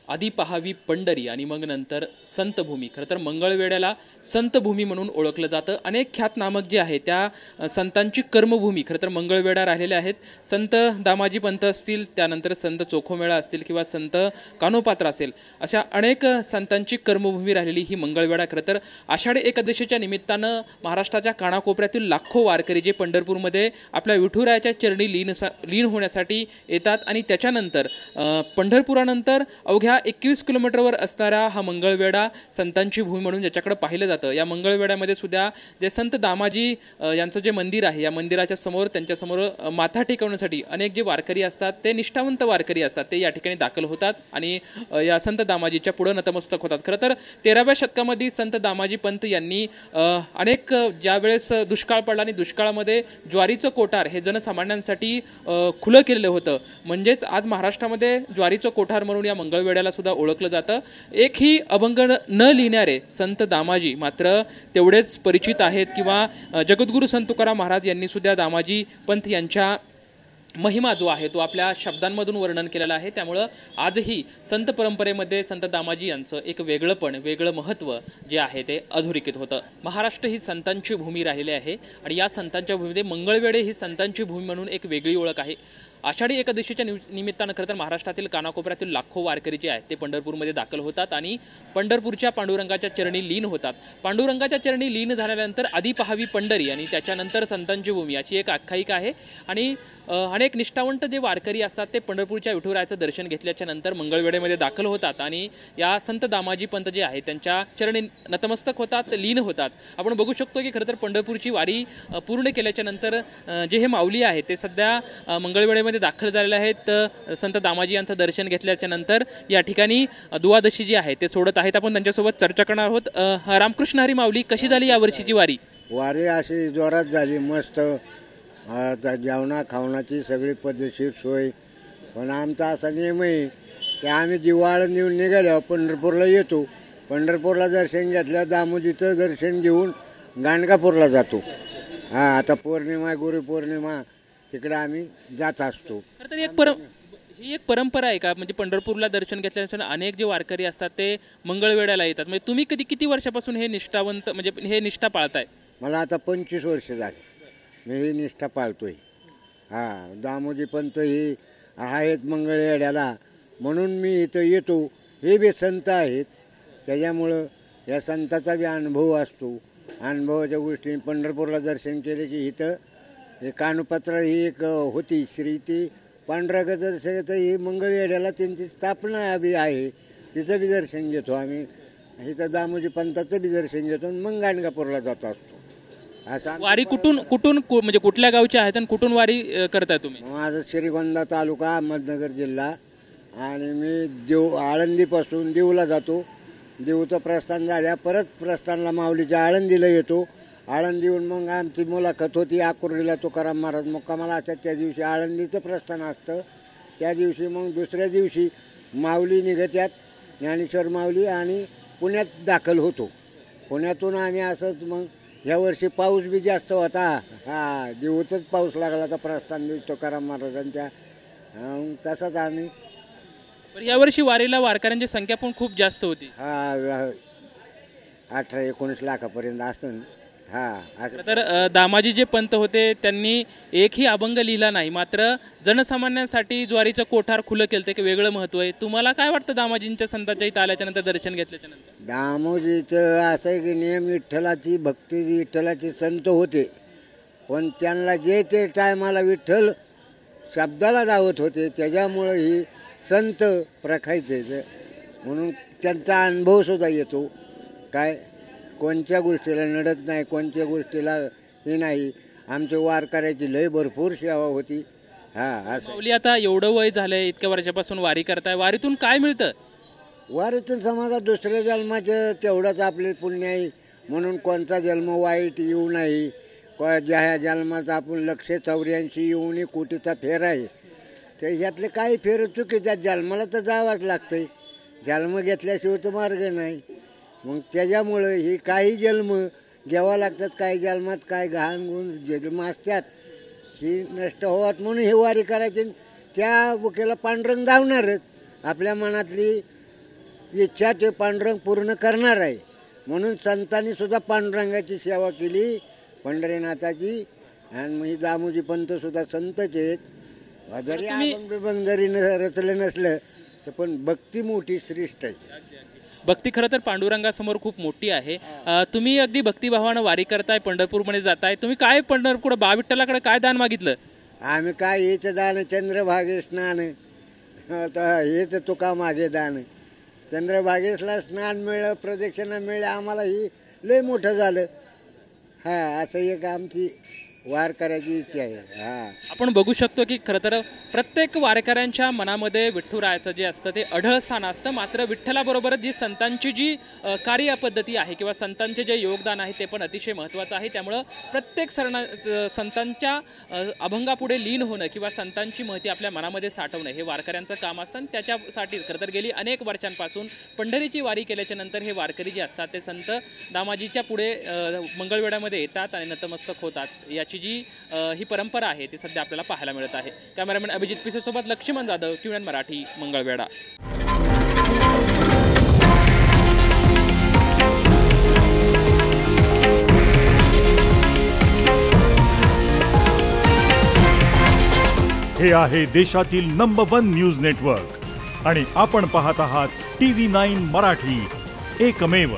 आधी पहावी पंढरी आणि मग नंतर संतभूमी। खरं तर मंगळवेढ्याला संतभूमी म्हणून ओळखलं जातं। अनेक ख्यातनामक जे आहे त्या संतांची कर्मभूमी खरं तर मंगळवेढा राहिलेले आहेत। संत दामाजी पंत असतील, त्यानंतर संत चोखोमेळा असतील किंवा संत कानोपात्र असेल, अशा अनेक संतांची कर्मभूमी राहिलेली ही मंगळवेढा। खरं तर आषाढी एकादशीच्या निमित्तानं महाराष्ट्राच्या कानाकोपऱ्यातील लाखो वारकरी जे पंढरपूरमध्ये आपल्या विठुरायाच्या चरणी लीन होण्यासाठी येतात आणि त्याच्यानंतर पंढरपुरानंतर अवघ्या 21 किलोमीटरवर असणारा हा मंगळवेढा संतांची भूमी म्हणून ज्याच्याकडे पाहिलं जातं। या मंगळवेढ्यामध्ये सुद्धा जे संत दामाजी यांचं जे मंदिर आहे, या मंदिराच्या समोर त्यांच्यासमोर माथा टेकवण्यासाठी अनेक जे वारकरी असतात, ते निष्ठावंत वारकरी असतात, ते या ठिकाणी दाखल होतात आणि या संत दामाजीच्या पुढे नतमस्तक होतात। खरं तर 13व्या शतकामध्ये संत दामाजी पंत यांनी अनेक ज्यावेळेस दुष्काळ पडला आणि दुष्काळामध्ये ज्वारीचं कोठार हे जनसामान्यांसाठी खुलं केलेलं होतं। म्हणजेच आज महाराष्ट्रामध्ये ज्वारीचं कोठार म्हणून या मंगळवेढ्याला सुद्धा ओळखलं जातं। एकही अभंग न लिहिणारे संत दामाजी मात्र तेवढेच परिचित आहेत किंवा जगद्गुरू संत तुकाराम महाराज यांनी सुद्धा दामाजी पंत यांच्या महिमा जो आहे तो आपल्या शब्दांमधून वर्णन केलेला आहे। त्यामुळे आजही संत परंपरेमध्ये संत दामाजी यांचं एक वेगळं महत्त्व जे आहे ते अधोरेखित होतं। महाराष्ट्र ही संतांची भूमी राहिली आहे आणि या संतांच्या भूमीमध्ये मंगळवेढे ही संतांची भूमी म्हणून एक वेगळी ओळख आहे। आषाढी एकादशीच्या निमित्तानं खरं तर महाराष्ट्रातील कानाकोपऱ्यातील लाखो वारकरी जे आहेत ते पंढरपूरमध्ये दाखल होतात आणि पंढरपूरच्या पांडुरंगाच्या चरणी लीन होतात। पांडुरंगाच्या चरणी लीन झाल्यानंतर आधी पहावी पंढरी आणि त्याच्यानंतर संतांची भूमी याची एक आख्यायिका आहे आणि अनेक निष्ठावंत जे वारकरी असतात ते पंढरपूरच्या विठुरायाचं दर्शन घेतल्याच्या नंतर मंगळवेढ्यामध्ये दाखल होतात आणि या संत दामाजी पंत जे आहे त्यांच्या चरणी नतमस्तक होतात, लीन होतात। आपण बघू शकतो की खरं तर पंढरपूरची वारी पूर्ण केल्याच्या नंतर जे हे माऊली आहेत ते सध्या मंगळवेढ्यामध्ये दाखल झालेले आहेत। संत दामाजी यांचं दर्शन घेतल्याच्या नंतर या ठिकाणी दुवादशी जी आहे ते सोडत आहेत। आपण त्यांच्यासोबत चर्चा करणार आहोत। रामकृष्ण हरी माऊली, कशी झाली यावर्षीची वारी? वारी अशी जोरात झाली, मस्त जेवणा खावणाची सगळी पद्धतशीर सोय। पण आमचा असा नियम आहे की आम्ही दिवाळं नेऊन निघाल्यावर पंढरपूरला येतो। पंढरपूरला दर्शन घेतल्यावर दामोजीचं दर्शन घेऊन गाणगापूरला जातो। आता पौर्णिमा, गुरुपौर्णिमा तिकडे आम्ही जात असतो। तर ही एक परंपरा आहे का? म्हणजे पंढरपूरला दर्शन घेतल्यानंतर अनेक जे वारकरी असतात ते मंगळवेढ्याला येतात। म्हणजे तुम्ही किती वर्षापासून हे निष्ठावंत म्हणजे हे निष्ठा पाळताय? मला आता 25 वर्ष झाली मी ही निष्ठा पाळतोय। दामोजी पंत ही आहेत मंगळवेढ्याला म्हणून मी इथं येतो। हे बी संत आहेत, त्याच्यामुळं या संताचा बी अनुभव असतो। अनुभवाच्या गोष्टी पंढरपूरला दर्शन केले की इथं हे कानोपात्र ही एक होती श्री ती पांडुरंग दर्शन तर ही मंगळवेढ्याला त्यांची स्थापना बी आहे, तिथं बी दर्शन घेतो आम्ही। इथं दामोजी पंताचं बी दर्शन घेतो आणि मग गाणगापूरला जात असतो। असं वारी कुठून म्हणजे कुठल्या गावच्या आहेत आणि कुठून वारी करताय तुम्ही? माझं श्रीगोंदा तालुका, अहमदनगर जिल्हा आणि मी आळंदीपासून देऊला जातो। देऊचं प्रस्थान झाल्या परत प्रस्थानला माऊलीच्या आळंदीला येतो। आळंदीहून मग आमची मुलाखत होती आकुर्डीला तुकाराम महाराज मुक्कामाला असतात, त्या दिवशी आळंदीचं प्रस्थान असतं। त्या दिवशी मग दुसऱ्या दिवशी माऊली निघत्यात, ज्ञानेश्वर माऊली, आणि पुण्यात दाखल होतो। पुण्यातून आम्ही असंच मग यावर्षी पाऊस बी जास्त होता, देऊतच पाऊस लागला तर प्रस्थान दिवशी तुकाराम महाराजांच्या, तसंच आम्ही यावर्षी वारीला वारकऱ्यांची संख्या पण खूप जास्त होती। 18-19 लाखापर्यंत असन। तर दामाजी जे पंत होते त्यांनी एकही अभंग लिहिला नाही, मात्र जनसामान्यांसाठी ज्वारीचं कोठार खुलं केलं, ते वेगळं महत्व आहे। तुम्हाला काय वाटतं दामाजींच्या संतांच्या इथं आल्याच्या नंतर, दर्शन घेतल्याच्या नंतर? दामोजीचं असं आहे की नियम विठ्ठलाची भक्ती, विठ्ठलाचे संत होते, पण त्यांना जे ते टायमाला विठ्ठल शब्दाला दावत होते, त्याच्यामुळं ही संत प्रखायचे म्हणून त्यांचा अनुभव सुद्धा येतो। काय कोणत्या गोष्टीला नडत नाही, कोणत्या गोष्टीला हे नाही। आमच्या वारकऱ्याची लय भरपूर सेवा होती। असं माऊली, आता एवढं वय झालंय, इतक्या वर्षापासून वारी करताय, वारीतून काय मिळतं? वारीतून समाजा दुसऱ्या जन्माचं तेवढंच आपले पुण्य आहे, म्हणून कोणता जन्म वाईट येऊ नाही। ज्या जन्माचा आपण 184 येऊन कोटीचा फेर आहे, त्याच्यातले काही फेर चुकीच्या जन्माला तर जावंच लागतंय। जन्म घेतल्याशिवाय तर मार्ग नाही। मग त्याच्यामुळं ही काही जन्म घ्यावा लागतात, काही जन्मात काय घाण गुण जन्म असतात, ही नष्ट होत म्हणून हे वारी करायची। त्या बुकेला पांडुरंग धावणारच, आपल्या मनातली इच्छा ते पांडुरंग पूर्ण करणार आहे. म्हणून संतांनी सुद्धा पांडुरंगाची सेवा केली, पंढरीनाथाची. आणि मग दामोजी पंत सुद्धा संतच आहेत. जरी अभंग बिभंग जरी रचलं नसलं तर पण भक्ती मोठी श्रेष्ठ आहे. भक्ती खरं तर पांडुरंगासमोर खूप मोठी आहे. तुम्ही अगदी भक्तिभावानं वारी करताय, पंढरपूरमध्ये जाताय. तुम्ही काय पंढरपूर बा विठ्ठलाकडे काय दान मागितलं? आम्ही काय हेच दान, चंद्रभागे स्नान. हेच तुका मागे दान. चंद्रभागेसला स्नान मिळलं, प्रदक्षिणा मिळलं, आम्हाला ही लय मोठं झालं. असं एक आमची वार करायची इच्छा आहे. आपण बघू शकतो की खरं तर प्रत्येक वारकऱ्यांच्या मनामध्ये विठ्ठलरायाचं जे असतं ते अढळ स्थान असतं. मात्र विठ्ठलाबरोबरच जी संतांची जी कार्यपद्धती आहे किंवा संतांचे जे योगदान आहे ते पण अतिशय महत्त्वाचं आहे. त्यामुळं प्रत्येक संतांच्या अभंगापुढे लीन होणं किंवा संतांची महती आपल्या मनामध्ये साठवणं हे वारकऱ्यांचं काम असतं. आणि त्याच्यासाठी खरं तर गेली अनेक वर्षांपासून पंढरीची वारी केल्याच्या नंतर हे वारकरी जे असतात ते संत दामाजीच्या पुढे मंगळवेढ्यामध्ये येतात आणि नतमस्तक होतात. याची जी ही परंपरा आहे ती सध्या आपल्याला पाहायला मिळत आहे. कॅमेरामॅन अभिजित पिसे सोबत लक्ष्मण जाधव, TVN मराठी, मंगळवेढा. हे आहे देशातील नंबर 1 न्यूज नेटवर्क आणि आपण पाहत आहात TV9 मराठी, एकमेव.